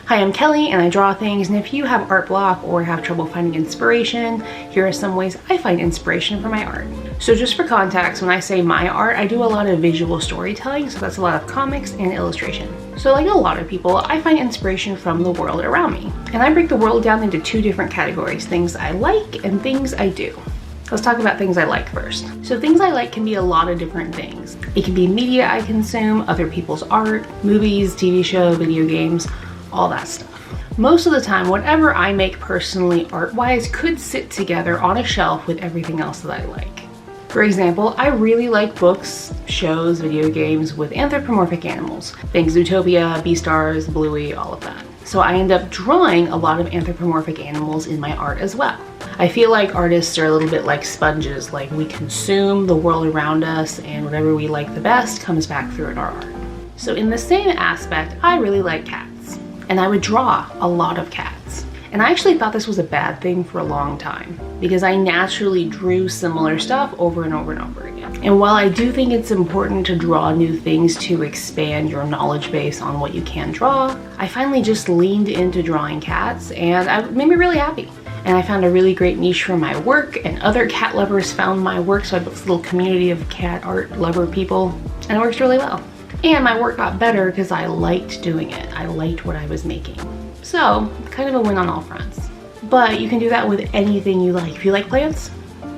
Hi, I'm Kelly and I draw things, and if you have art block or have trouble finding inspiration, here are some ways I find inspiration for my art. So just for context, when I say my art, I do a lot of visual storytelling, so that's a lot of comics and illustration. So like a lot of people, I find inspiration from the world around me. And I break the world down into two different categories, things I like and things I do. Let's talk about things I like first. So things I like can be a lot of different things. It can be media I consume, other people's art, movies, TV show, video games, all that stuff. Most of the time, whatever I make personally art-wise could sit together on a shelf with everything else that I like. For example, I really like books, shows, video games with anthropomorphic animals. Think Zootopia, Beastars, Bluey, all of that. So I end up drawing a lot of anthropomorphic animals in my art as well. I feel like artists are a little bit like sponges, like we consume the world around us and whatever we like the best comes back through in our art. So in the same aspect, I really like cats. And I would draw a lot of cats. And I actually thought this was a bad thing for a long time because I naturally drew similar stuff over and over and over again. And while I do think it's important to draw new things to expand your knowledge base on what you can draw, I finally just leaned into drawing cats and it made me really happy. And I found a really great niche for my work, and other cat lovers found my work, so I built this little community of cat art lover people, and it works really well. And my work got better because I liked doing it. I liked what I was making. So, kind of a win on all fronts. But you can do that with anything you like. If you like plants,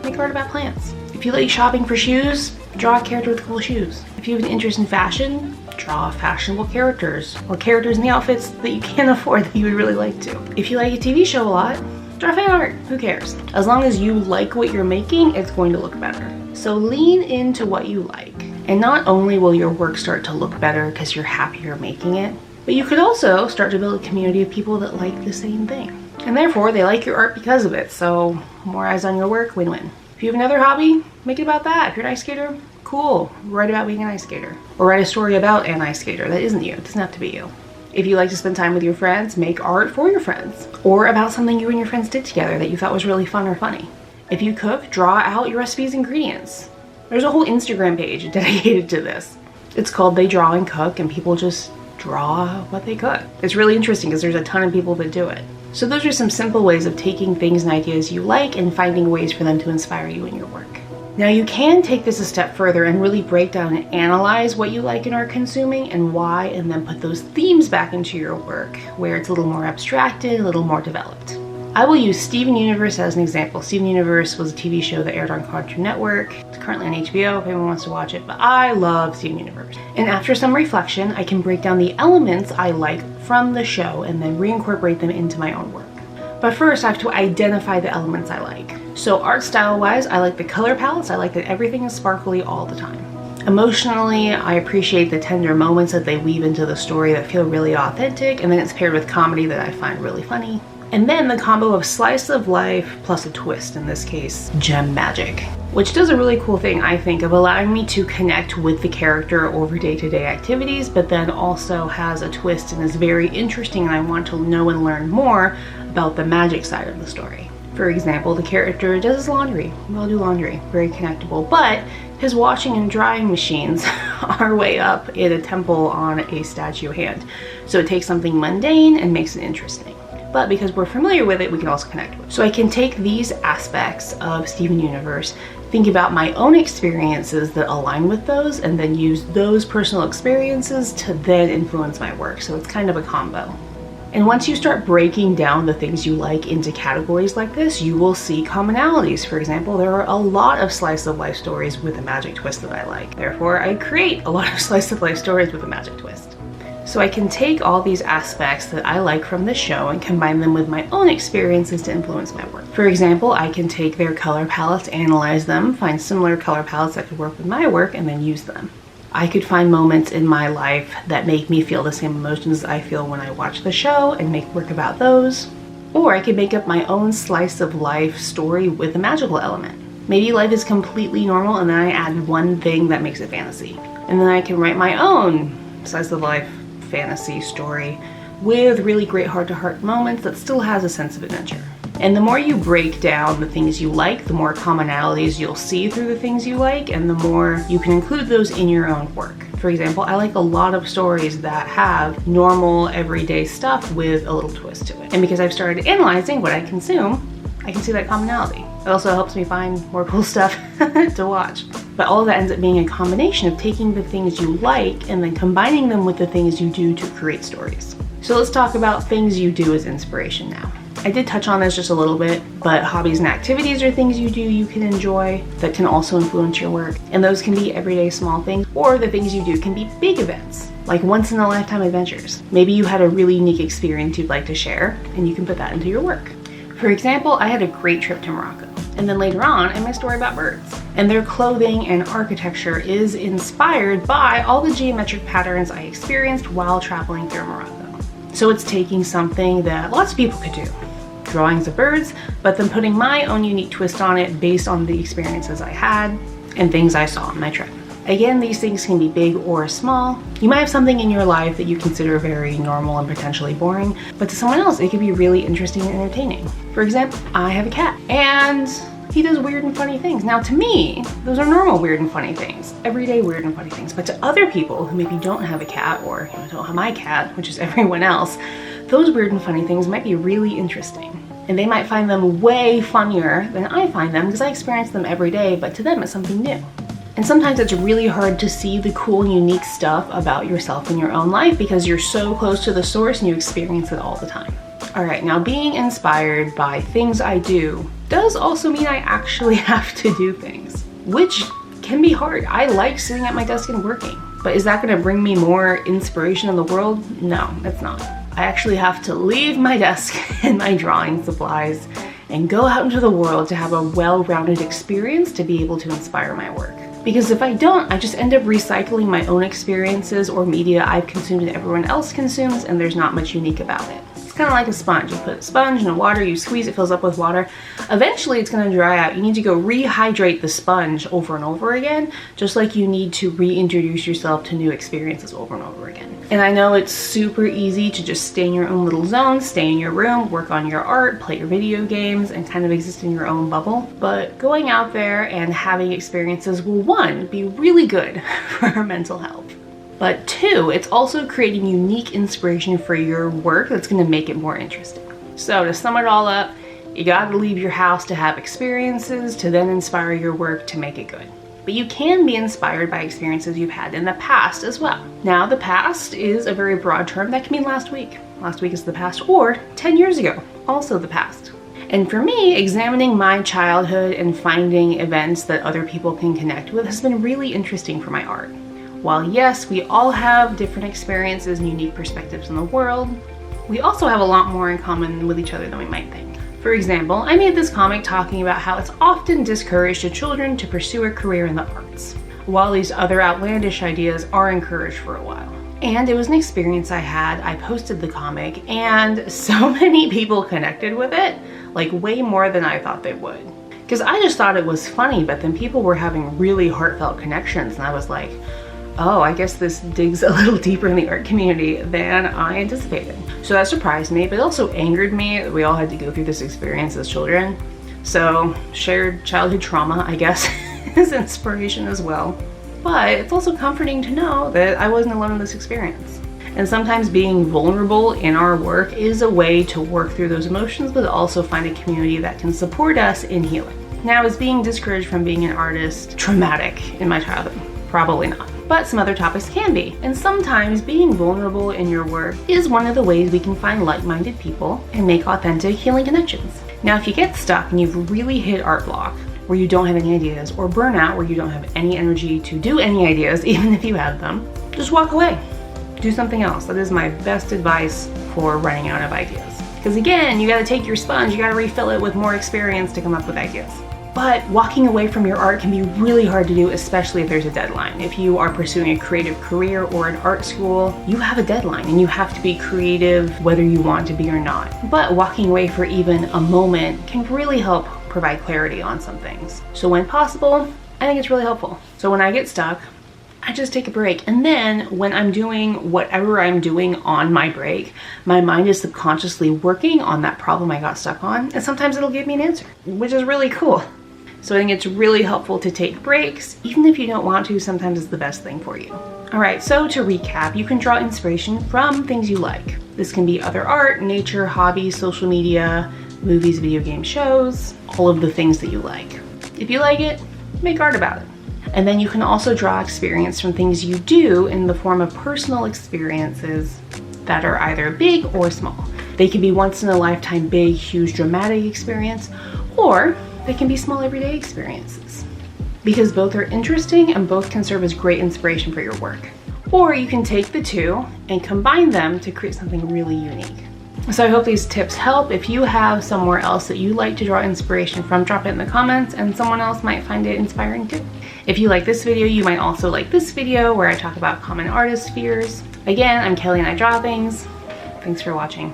make art about plants. If you like shopping for shoes, draw a character with cool shoes. If you have an interest in fashion, draw fashionable characters, or characters in the outfits that you can't afford that you would really like to. If you like a TV show a lot, draw fan art, who cares? As long as you like what you're making, it's going to look better. So lean into what you like. And not only will your work start to look better because you're happier making it, but you could also start to build a community of people that like the same thing. And therefore, they like your art because of it. So more eyes on your work, win-win. If you have another hobby, make it about that. If you're an ice skater, cool. Write about being an ice skater. Or write a story about an ice skater that isn't you. It doesn't have to be you. If you like to spend time with your friends, make art for your friends. Or about something you and your friends did together that you thought was really fun or funny. If you cook, draw out your recipe's ingredients. There's a whole Instagram page dedicated to this. It's called They Draw and Cook, and people just draw what they cook. It's really interesting because there's a ton of people that do it. So those are some simple ways of taking things and ideas you like and finding ways for them to inspire you in your work. Now you can take this a step further and really break down and analyze what you like in art consuming and why, and then put those themes back into your work where it's a little more abstracted, a little more developed. I will use Steven Universe as an example. Steven Universe was a TV show that aired on Cartoon Network. It's currently on HBO if anyone wants to watch it, but I love Steven Universe. And after some reflection, I can break down the elements I like from the show and then reincorporate them into my own work. But first, I have to identify the elements I like. So art style-wise, I like the color palettes. I like that everything is sparkly all the time. Emotionally, I appreciate the tender moments that they weave into the story that feel really authentic, and then it's paired with comedy that I find really funny. And then the combo of slice of life plus a twist, in this case, gem magic, which does a really cool thing, I think, of allowing me to connect with the character over day-to-day activities, but then also has a twist and is very interesting, and I want to know and learn more about the magic side of the story. For example, the character does his laundry. We all do laundry, very connectable, but his washing and drying machines are way up in a temple on a statue hand. So it takes something mundane and makes it interesting. But because we're familiar with it, we can also connect with it. So I can take these aspects of Steven Universe, think about my own experiences that align with those, and then use those personal experiences to then influence my work. So it's kind of a combo. And once you start breaking down the things you like into categories like this, you will see commonalities. For example, there are a lot of slice of life stories with a magic twist that I like. Therefore, I create a lot of slice of life stories with a magic twist. So I can take all these aspects that I like from the show and combine them with my own experiences to influence my work. For example, I can take their color palettes, analyze them, find similar color palettes that could work with my work, and then use them. I could find moments in my life that make me feel the same emotions I feel when I watch the show and make work about those. Or I could make up my own slice of life story with a magical element. Maybe life is completely normal and then I add one thing that makes it fantasy. And then I can write my own slice of life fantasy story with really great heart-to-heart moments that still has a sense of adventure. And the more you break down the things you like, the more commonalities you'll see through the things you like, and the more you can include those in your own work. For example, I like a lot of stories that have normal everyday stuff with a little twist to it. And because I've started analyzing what I consume, I can see that commonality. It also helps me find more cool stuff to watch. But all of that ends up being a combination of taking the things you like and then combining them with the things you do to create stories. So let's talk about things you do as inspiration now. I did touch on this just a little bit, but hobbies and activities are things you do you can enjoy that can also influence your work. And those can be everyday small things, or the things you do can be big events, like once in a lifetime adventures. Maybe you had a really unique experience you'd like to share, and you can put that into your work. For example, I had a great trip to Morocco, and then later on I made a story about birds. And their clothing and architecture is inspired by all the geometric patterns I experienced while traveling through Morocco. So it's taking something that lots of people could do, drawings of birds, but then putting my own unique twist on it based on the experiences I had and things I saw on my trip. Again, these things can be big or small. You might have something in your life that you consider very normal and potentially boring, but to someone else, it could be really interesting and entertaining. For example, I have a cat and he does weird and funny things. Now to me, those are normal weird and funny things, everyday weird and funny things. But to other people who maybe don't have a cat or don't have my cat, which is everyone else, those weird and funny things might be really interesting. And they might find them way funnier than I find them because I experience them every day, but to them it's something new. And sometimes it's really hard to see the cool and unique stuff about yourself in your own life because you're so close to the source and you experience it all the time. All right, now being inspired by things I do does also mean I actually have to do things, which can be hard. I like sitting at my desk and working, but is that gonna bring me more inspiration in the world? No, it's not. I actually have to leave my desk and my drawing supplies and go out into the world to have a well-rounded experience to be able to inspire my work. Because if I don't, I just end up recycling my own experiences or media I've consumed and everyone else consumes, and there's not much unique about it. It's kind of like a sponge. You put a sponge in the water, you squeeze it, fills up with water. Eventually it's going to dry out. You need to go rehydrate the sponge over and over again, just like you need to reintroduce yourself to new experiences over and over again. And I know it's super easy to just stay in your own little zone, stay in your room, work on your art, play your video games, and kind of exist in your own bubble. But going out there and having experiences will, one, be really good for our mental health. But two, it's also creating unique inspiration for your work that's going to make it more interesting. So to sum it all up, you got to leave your house to have experiences to then inspire your work to make it good. But you can be inspired by experiences you've had in the past as well. Now, the past is a very broad term that can mean last week. Last week is the past, or 10 years ago, also the past. And for me, examining my childhood and finding events that other people can connect with has been really interesting for my art. While yes, we all have different experiences and unique perspectives in the world, we also have a lot more in common with each other than we might think. For example, I made this comic talking about how it's often discouraged to children to pursue a career in the arts, while these other outlandish ideas are encouraged for a while. And it was an experience I had. I posted the comic and so many people connected with it, like way more than I thought they would. Because I just thought it was funny, but then people were having really heartfelt connections and I was like, oh, I guess this digs a little deeper in the art community than I anticipated. So that surprised me, but it also angered me that we all had to go through this experience as children. So shared childhood trauma, I guess, is inspiration as well. But it's also comforting to know that I wasn't alone in this experience. And sometimes being vulnerable in our work is a way to work through those emotions, but also find a community that can support us in healing. Now, is being discouraged from being an artist traumatic in my childhood? Probably not. But some other topics can be. And sometimes being vulnerable in your work is one of the ways we can find like-minded people and make authentic healing connections. Now, if you get stuck and you've really hit art block, where you don't have any ideas, or burnout where you don't have any energy to do any ideas, even if you have them, just walk away. Do something else. That is my best advice for running out of ideas. Because again, you gotta take your sponge, you gotta refill it with more experience to come up with ideas. But walking away from your art can be really hard to do, especially if there's a deadline. If you are pursuing a creative career or an art school, you have a deadline and you have to be creative whether you want to be or not. But walking away for even a moment can really help provide clarity on some things. So when possible, I think it's really helpful. So when I get stuck, I just take a break. And then when I'm doing whatever I'm doing on my break, my mind is subconsciously working on that problem I got stuck on. And sometimes it'll give me an answer, which is really cool. So I think it's really helpful to take breaks. Even if you don't want to, sometimes it's the best thing for you. All right, so to recap, you can draw inspiration from things you like. This can be other art, nature, hobbies, social media, movies, video game shows, all of the things that you like. If you like it, make art about it. And then you can also draw experience from things you do in the form of personal experiences that are either big or small. They can be once in a lifetime, big, huge, dramatic experience, or they can be small everyday experiences. Because both are interesting and both can serve as great inspiration for your work. Or you can take the two and combine them to create something really unique. So I hope these tips help. If you have somewhere else that you like to draw inspiration from, drop it in the comments and someone else might find it inspiring too. If you like this video, you might also like this video where I talk about common artist fears. Again, I'm Kelly and I draw things. Thanks for watching.